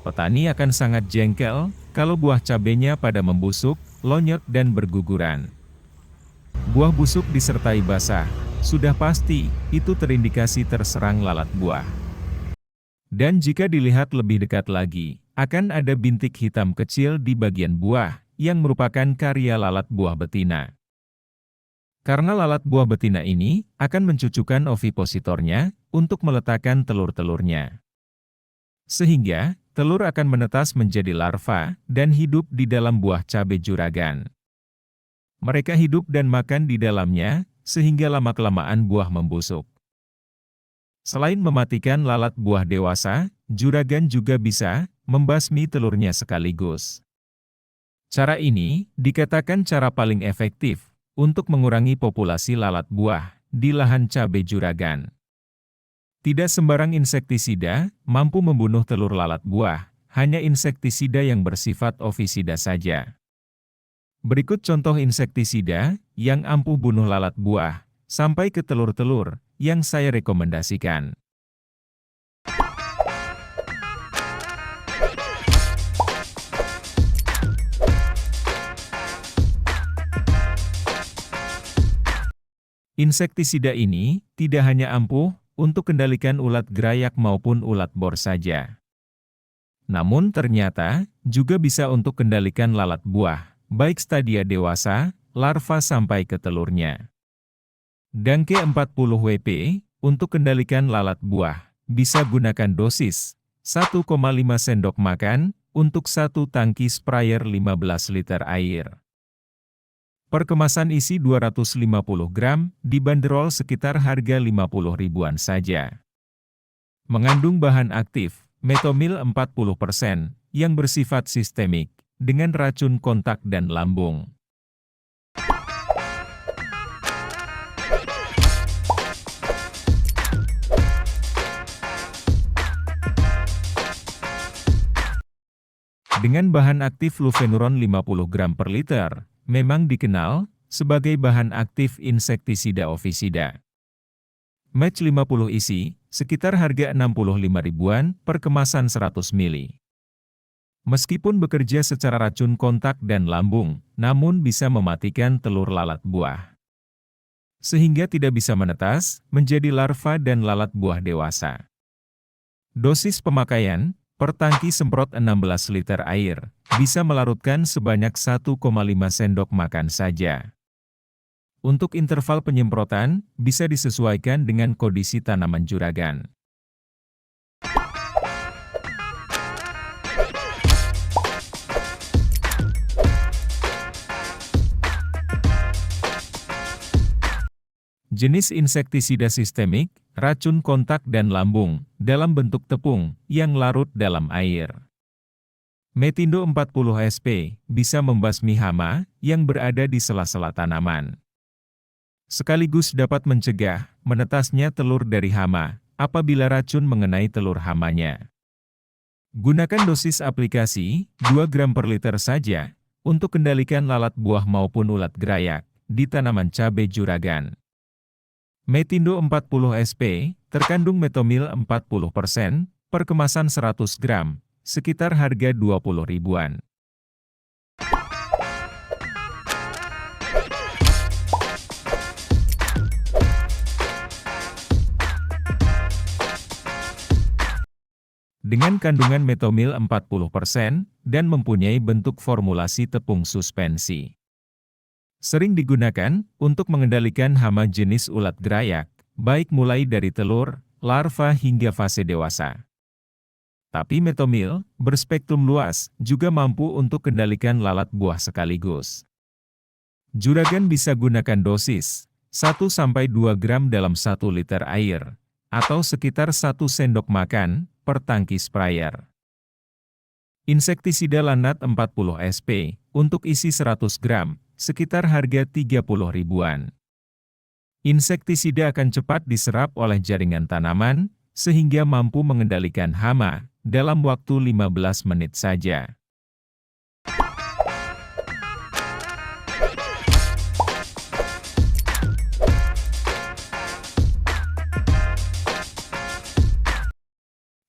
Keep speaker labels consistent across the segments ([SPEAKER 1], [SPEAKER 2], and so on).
[SPEAKER 1] Petani akan sangat jengkel kalau buah cabenya pada membusuk, lonyot dan berguguran. Buah busuk disertai basah, sudah pasti itu terindikasi terserang lalat buah. Dan jika dilihat lebih dekat lagi, akan ada bintik hitam kecil di bagian buah, yang merupakan karya lalat buah betina. Karena lalat buah betina ini akan mencucukkan ovipositornya untuk meletakkan telur-telurnya. Sehingga, telur akan menetas menjadi larva dan hidup di dalam buah cabai juragan. Mereka hidup dan makan di dalamnya, sehingga lama-kelamaan buah membusuk. Selain mematikan lalat buah dewasa, juragan juga bisa membasmi telurnya sekaligus. Cara ini dikatakan cara paling efektif untuk mengurangi populasi lalat buah di lahan cabai juragan. Tidak sembarang insektisida mampu membunuh telur lalat buah, hanya insektisida yang bersifat ovisida saja. Berikut contoh insektisida yang ampuh bunuh lalat buah, sampai ke telur-telur, yang saya rekomendasikan. Insektisida ini tidak hanya ampuh untuk kendalikan ulat gerayak maupun ulat bor saja. Namun ternyata juga bisa untuk kendalikan lalat buah, baik stadia dewasa, larva sampai ke telurnya. Dangke 40 WP untuk kendalikan lalat buah, bisa gunakan dosis 1,5 sendok makan untuk satu tangki sprayer 15 liter air. Per kemasan isi 250 gram, dibanderol sekitar harga 50 ribuan saja. Mengandung bahan aktif, metomil 40%, yang bersifat sistemik, dengan racun kontak dan lambung. Dengan bahan aktif lufenuron 50 gram per liter, memang dikenal sebagai bahan aktif insektisida ovisida. Match 50 isi, sekitar harga 65 ribuan per kemasan 100 ml. Meskipun bekerja secara racun kontak dan lambung, namun bisa mematikan telur lalat buah. Sehingga tidak bisa menetas, menjadi larva dan lalat buah dewasa. Dosis pemakaian, per tangki semprot 16 liter air, bisa melarutkan sebanyak 1,5 sendok makan saja. Untuk interval penyemprotan, bisa disesuaikan dengan kondisi tanaman juragan. Jenis insektisida sistemik, racun kontak dan lambung, dalam bentuk tepung, yang larut dalam air. Metindo 40 SP, bisa membasmi hama, yang berada di sela-sela tanaman. Sekaligus dapat mencegah, menetasnya telur dari hama, apabila racun mengenai telur hamanya. Gunakan dosis aplikasi, 2 gram per liter saja, untuk kendalikan lalat buah maupun ulat gerayak, di tanaman cabai juragan. Metindo 40 SP, terkandung metomil 40%, per kemasan 100 gram, sekitar harga 20 ribuan. Dengan kandungan metomil 40% dan mempunyai bentuk formulasi tepung suspensi. Sering digunakan untuk mengendalikan hama jenis ulat gerayak, baik mulai dari telur, larva hingga fase dewasa. Tapi metomil, berspektrum luas, juga mampu untuk kendalikan lalat buah sekaligus. Juragan bisa gunakan dosis 1-2 gram dalam 1 liter air, atau sekitar 1 sendok makan per tangki sprayer. Insektisida lanat 40 SP, untuk isi 100 gram, sekitar harga 30 ribuan. Insektisida akan cepat diserap oleh jaringan tanaman, sehingga mampu mengendalikan hama dalam waktu 15 menit saja.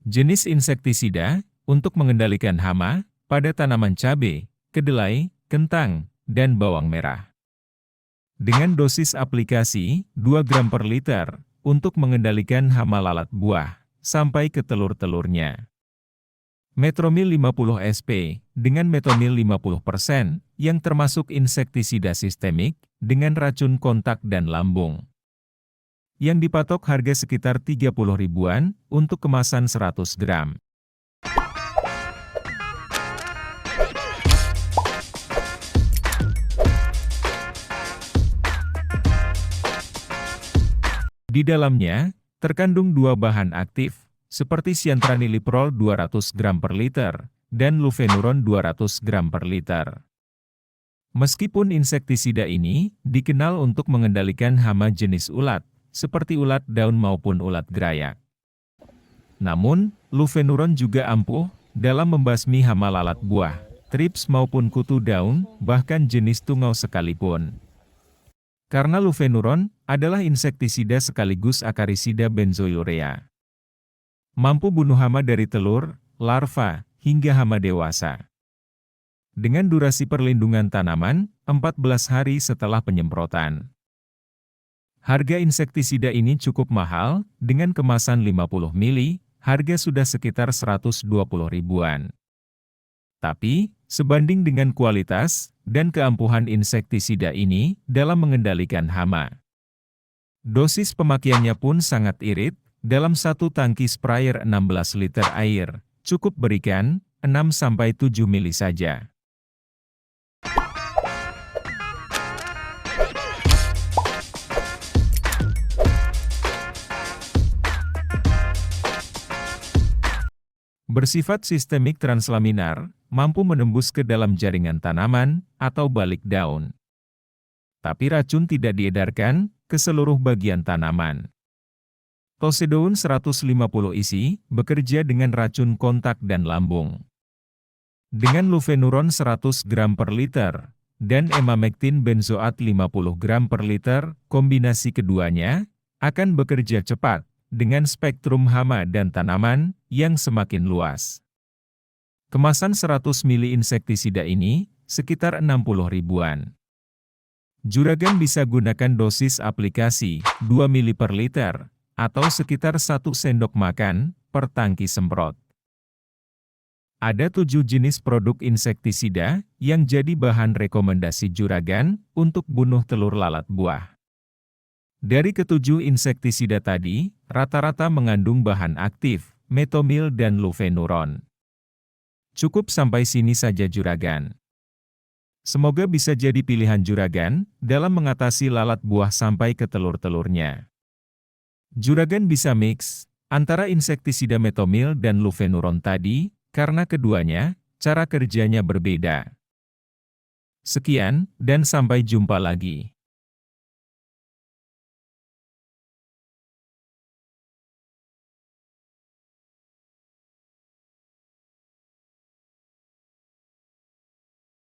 [SPEAKER 1] Jenis insektisida untuk mengendalikan hama pada tanaman cabai, kedelai, kentang, dan bawang merah. Dengan dosis aplikasi 2 gram per liter untuk mengendalikan hama lalat buah sampai ke telur-telurnya. Metromil 50 SP dengan metomil 50% yang termasuk insektisida sistemik dengan racun kontak dan lambung. Yang dipatok harga sekitar 30 ribuan untuk kemasan 100 gram. Di dalamnya, terkandung 2 bahan aktif, seperti siantraniliprol 200 gram per liter, dan lufenuron 200 gram per liter. Meskipun insektisida ini dikenal untuk mengendalikan hama jenis ulat, seperti ulat daun maupun ulat gerayak. Namun, lufenuron juga ampuh dalam membasmi hama lalat buah, trips maupun kutu daun, bahkan jenis tungau sekalipun. Karena lufenuron adalah insektisida sekaligus akarisida benzoyurea. Mampu bunuh hama dari telur, larva, hingga hama dewasa. Dengan durasi perlindungan tanaman, 14 hari setelah penyemprotan. Harga insektisida ini cukup mahal, dengan kemasan 50 ml, harga sudah sekitar 120 ribuan. Tapi, sebanding dengan kualitas dan keampuhan insektisida ini dalam mengendalikan hama. Dosis pemakaiannya pun sangat irit. Dalam satu tangki sprayer 16 liter air, cukup berikan 6-7 mili saja. Bersifat sistemik translaminar, mampu menembus ke dalam jaringan tanaman atau balik daun. Tapi racun tidak diedarkan ke seluruh bagian tanaman. Tosedoun 150 isi, bekerja dengan racun kontak dan lambung. Dengan lufenuron 100 gram per liter, dan emamectin benzoat 50 gram per liter, kombinasi keduanya akan bekerja cepat, dengan spektrum hama dan tanaman yang semakin luas. Kemasan 100 mili insektisida ini, sekitar 60 ribuan. Juragan bisa gunakan dosis aplikasi 2 mili per liter, atau sekitar 1 sendok makan per tangki semprot. Ada 7 jenis produk insektisida yang jadi bahan rekomendasi juragan untuk bunuh telur lalat buah. Dari ketujuh insektisida tadi, rata-rata mengandung bahan aktif, metomil dan lufenuron. Cukup sampai sini saja juragan. Semoga bisa jadi pilihan juragan dalam mengatasi lalat buah sampai ke telur-telurnya. Juragan bisa mix antara insektisida metomil dan lufenuron tadi, karena keduanya, cara kerjanya berbeda. Sekian, dan sampai jumpa lagi.